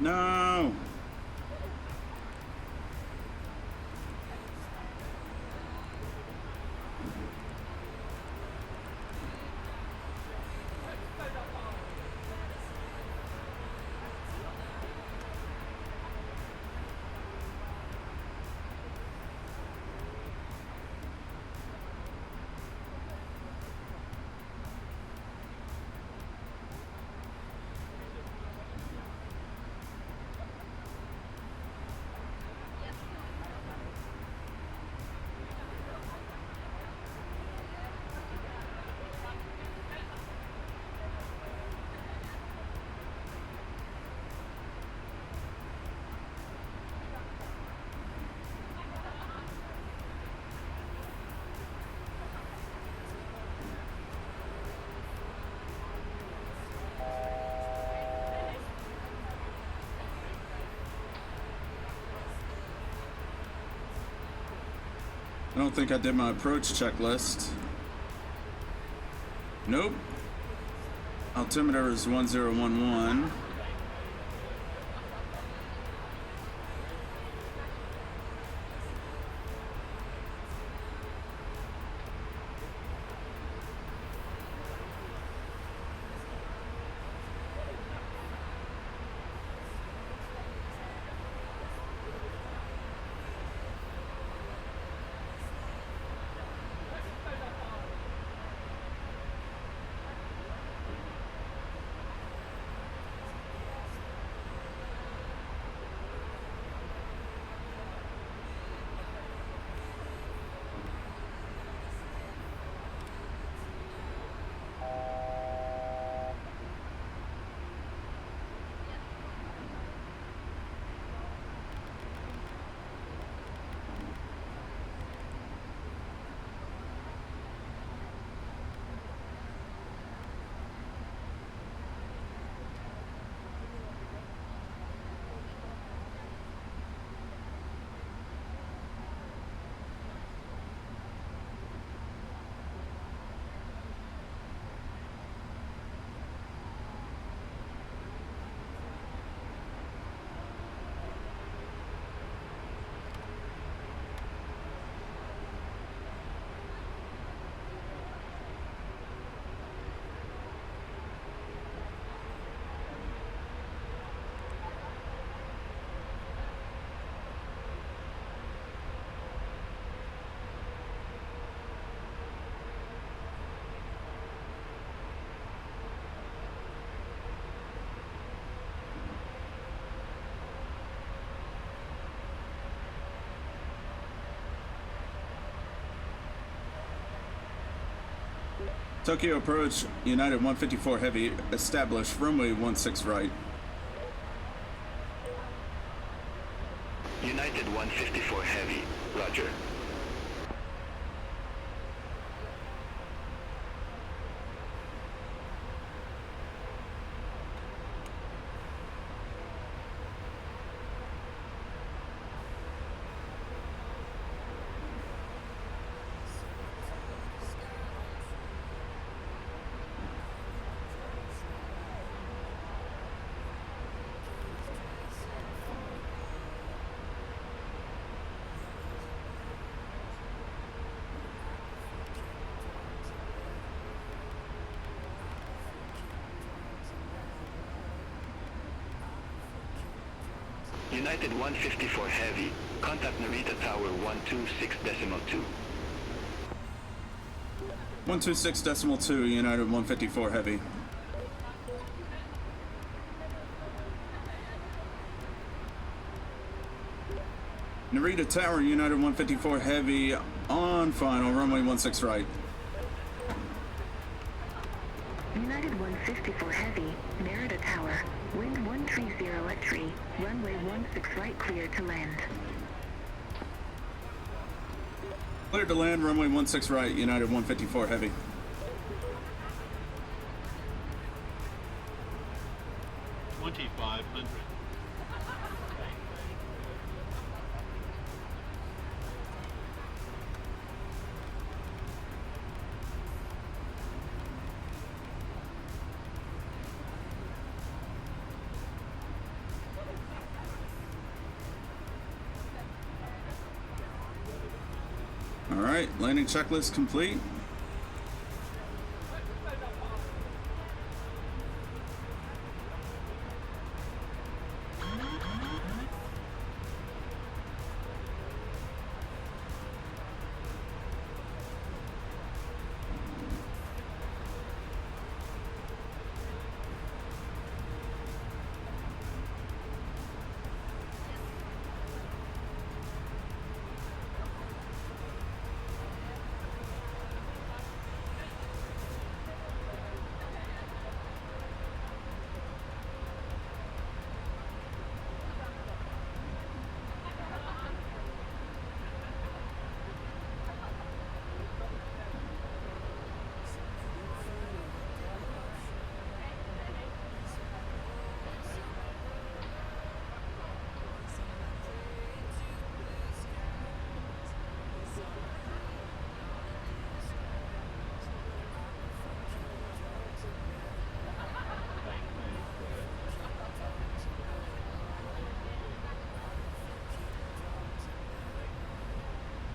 No! I don't think I did my approach checklist. Nope. Altimeter is 1011. Tokyo approach, United 154 Heavy, establish runway 16 right. United 154 Heavy, roger. United 154 Heavy, contact Narita Tower 126.2. 126.2, United 154 Heavy. Narita Tower, United 154 Heavy, on final, runway 16 right. United 154 Heavy, Narita Tower, wind 130 at 3, runway 16 right clear to land. Cleared to land, runway 16 right, United 154 Heavy. Alright, landing checklist complete.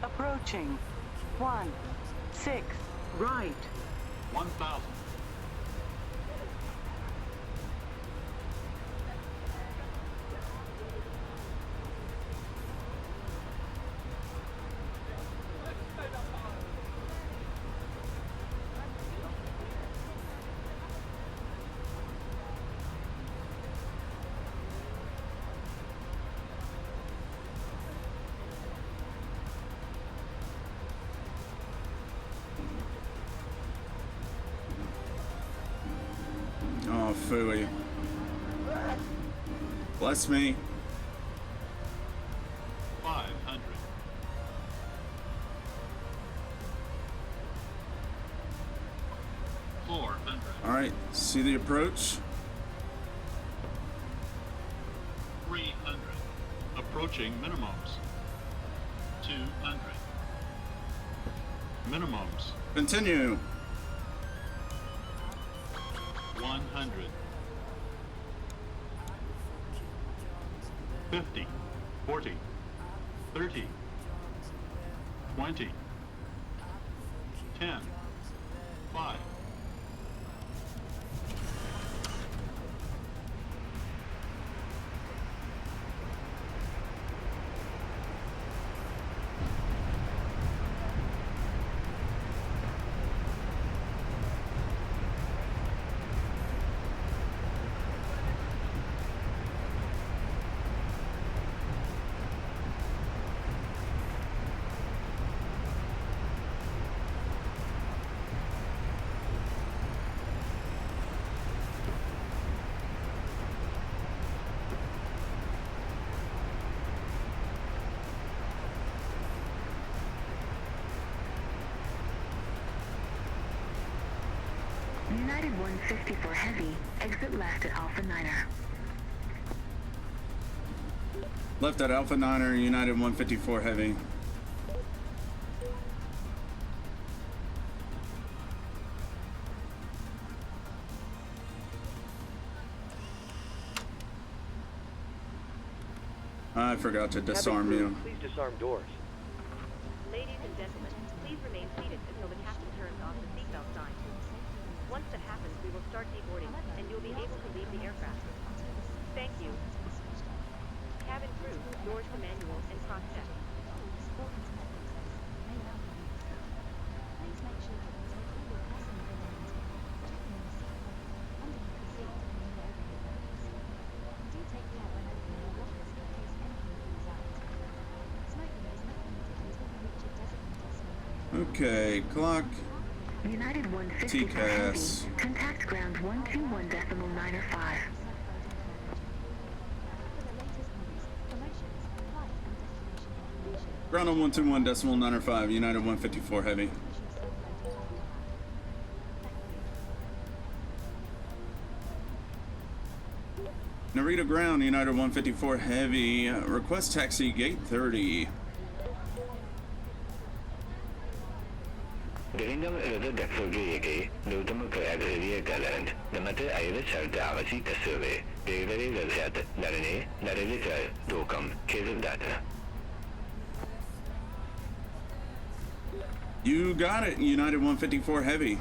Approaching. 16 right. 1000. Oh, phooey. Bless me. 500. 400. Alright, see the approach? 300. Approaching minimums. 200. Minimums. Continue. 100. 50. 40. 30. 20. 10. 5. United 154 Heavy, exit left at Alpha Niner. Left at Alpha Niner, United 154 Heavy. I forgot to disarm Cabin crew, you. Please disarm doors. Ladies and gentlemen, please remain seated until the captain turns off the seatbelt sign. Once that happens, we will start deboarding, and you'll be able to leave the aircraft. Thank you. Cabin crew, doors to manual and cross check. Okay, clock. United 154 Heavy, TCAS. contact ground 121.905. Ground on 121.905, United 154 Heavy. Narita ground, United 154 Heavy. Request taxi gate 30. Derindam erada daksoge Nutama Area Galant, the Mate Irish Shutdown survey, the very Lazat, Narine, Narita, Dokam, case of data. You got it, United 154 Heavy.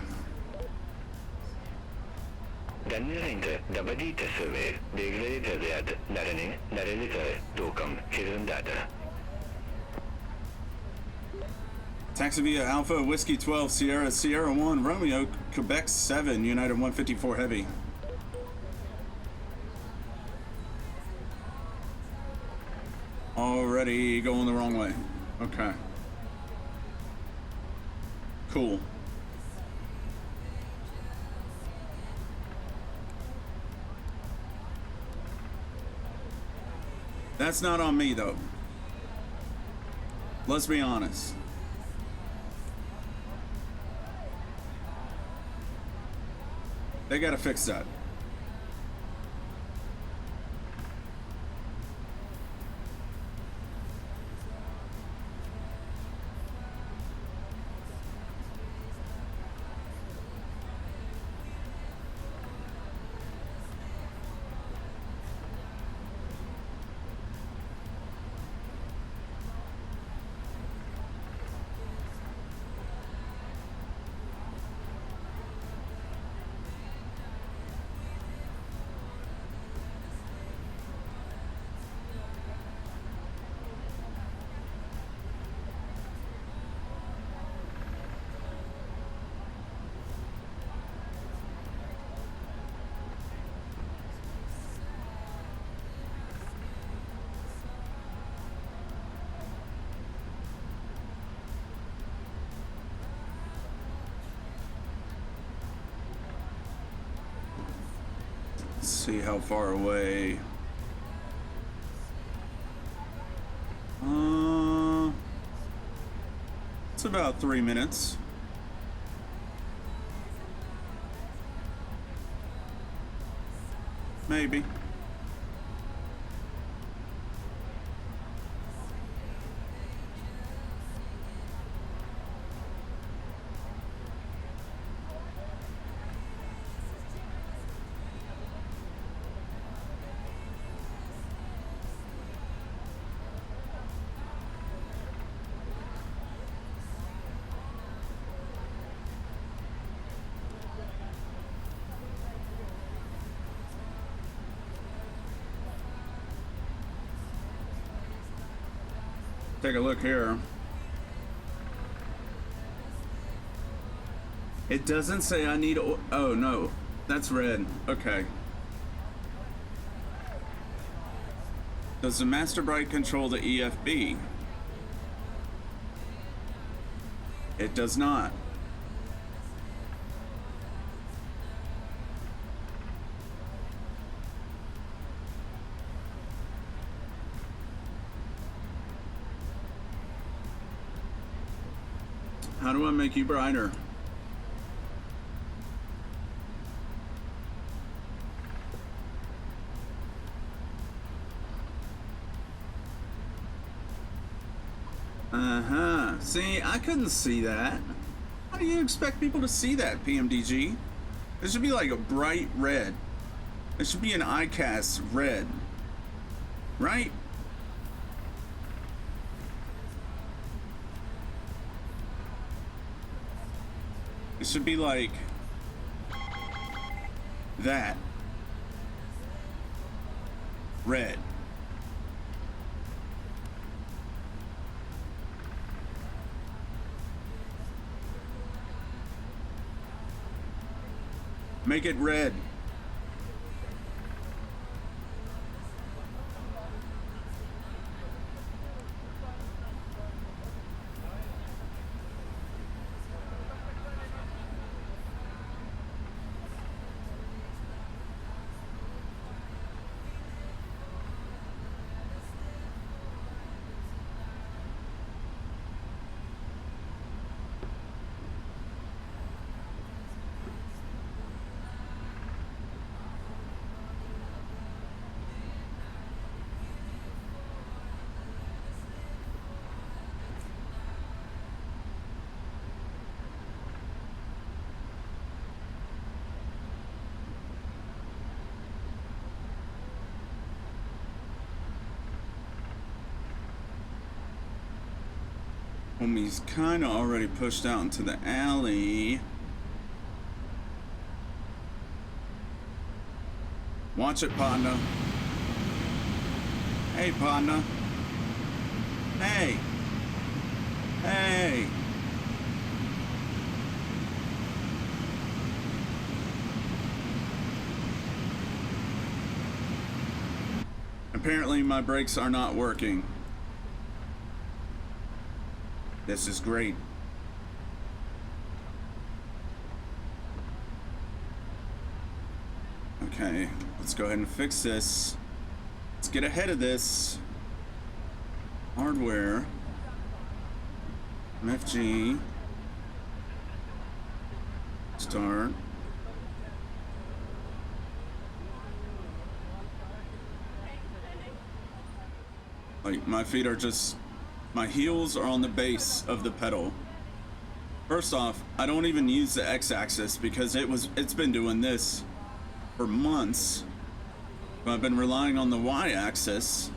Danirinte, Dabadita survey, the very Lazat, Narine, Narita, Dokam, case of data. Taxi via Alpha Whiskey 12 Sierra Sierra 1 Romeo Quebec 7 United 154 Heavy. Already going the wrong way. Okay. Cool. That's not on me though. Let's be honest. They gotta fix that. Let's see how far away. It's about 3 minutes. Maybe. Take a look here. It doesn't say I need oh no, that's red. Okay. Does the master bright control the EFB? It does not. How do I make you brighter? Uh-huh. See, I couldn't see that. How do you expect people to see that, PMDG? It should be like a bright red. It should be an ICAS red. Right? It should be like that. Red. Make it red. Homie's kind of already pushed out into the alley. Watch it, partner. Hey, partner. Hey. Hey. Apparently my brakes are not working. This is great. Okay, let's go ahead and fix this. Let's get ahead of this. Hardware. MFG. Start. Like, my feet are just... My heels are on the base of the pedal. First off, I don't even use the X-axis because it's been doing this for months. But I've been relying on the Y-axis,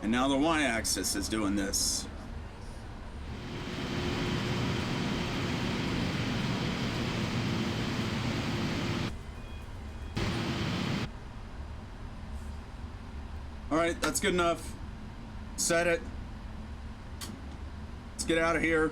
and now the Y-axis is doing this. All right, that's good enough. Set it. Let's get out of here.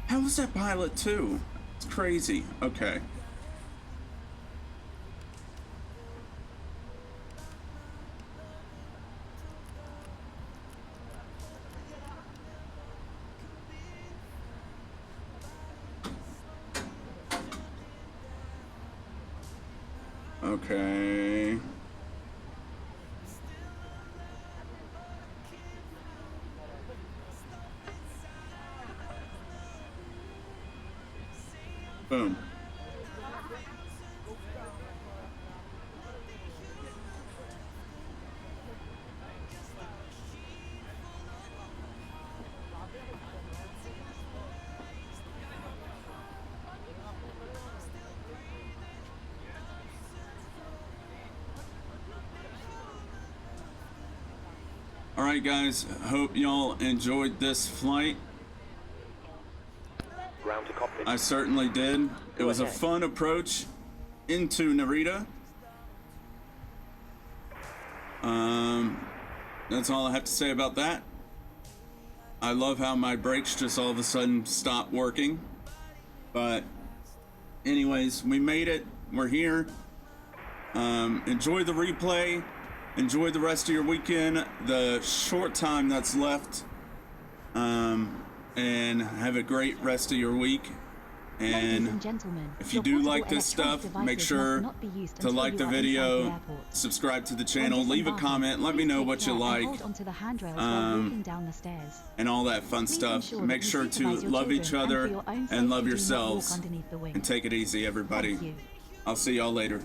How was that pilot too? It's crazy. Okay. Okay. Boom. All right, guys, hope y'all enjoyed this flight. Ground to cockpit. I certainly did. It was a fun approach into Narita. That's all I have to say about that. I love how my brakes just all of a sudden stopped working. But anyways, we made it. We're here. Enjoy the replay. Enjoy the rest of your weekend, the short time that's left, and have a great rest of your week. Ladies And and gentlemen, if you your do portable like this electronic stuff, make devices sure must not be used to until like you the are inside the video, airport. subscribe to the When channel, leave a disembarking, comment, let me please know take what you care and like, hold onto the handrails while walking down the stairs. and all that fun Please stuff. ensure that Make you sure to supervise your love each children, and other for your own and safety, love do not walk yourselves. underneath the wing. And take it easy, everybody. Thank you. I'll see y'all later.